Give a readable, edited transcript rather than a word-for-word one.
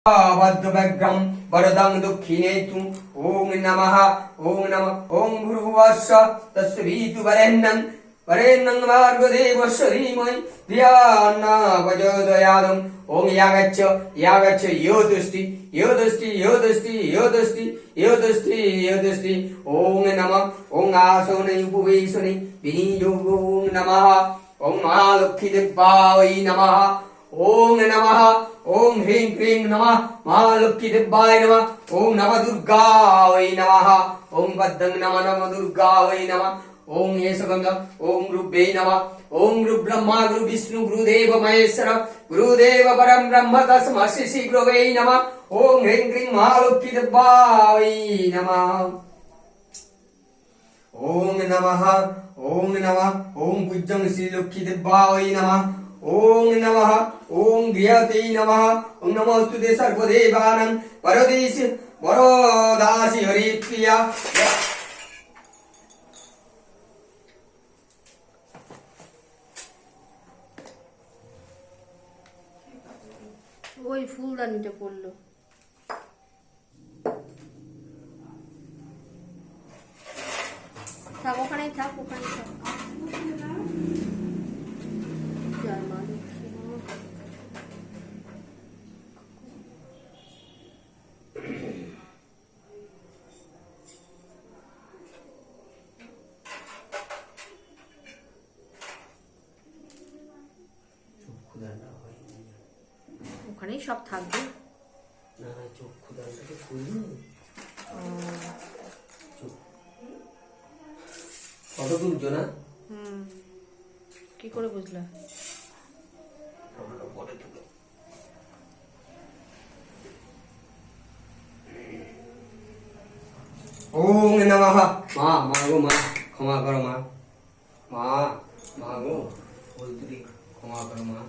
बद्धव्यग्रं वरदं दक्षिणेतु ओम नमः ओम भूर्भुवस्सुः तस्सवितुर्वरेण्यं वरेण्यं भर्गदेवस्य धीमहि धियाना प्रचोदयात् ओम यागच्छ योदस्ति ओम नमः ओम आसने उपवेशने विनियोगो नमः ओम महालक्ष्मी देवाय नमः ओम नमः ओम ह्रीं क्लीं नमः महालक्ष्मी देवाय नमः ओम नवदुर्गायै नमः ओम पद्मं नमः दुर्गायै नमः ओम येशगंगा ओम गुरुभ्ये नमः ओम गुरु ब्रह्मा गुरु विष्णु गुरुदेव महेश्वर गुरुदेव परम ब्रह्म तस्मै श्री गुरवे नमः ओम ह्रीं क्लीं महालक्ष्मी देवाय नमः ओम नमः ओम पूज्यं श्री लक्ष्मी देवाय नमः ओम नमः ओम गृहते नमः ओम नमोस्तुते सर्वदेवानां वरदासि हरिप्रिया ওই ফুলদানিটা পড়লো থাক ওখানেই থাক জয় মা লক্ষ্মী। ওখানেই সব থাকবে না চক্ষু দানটাকে খুলবি কত তুলছো না কি করে বুঝলা ओम नमः माँ गो माँ क्षमा करो माँ गो बोल तुरी क्षमा करो माँ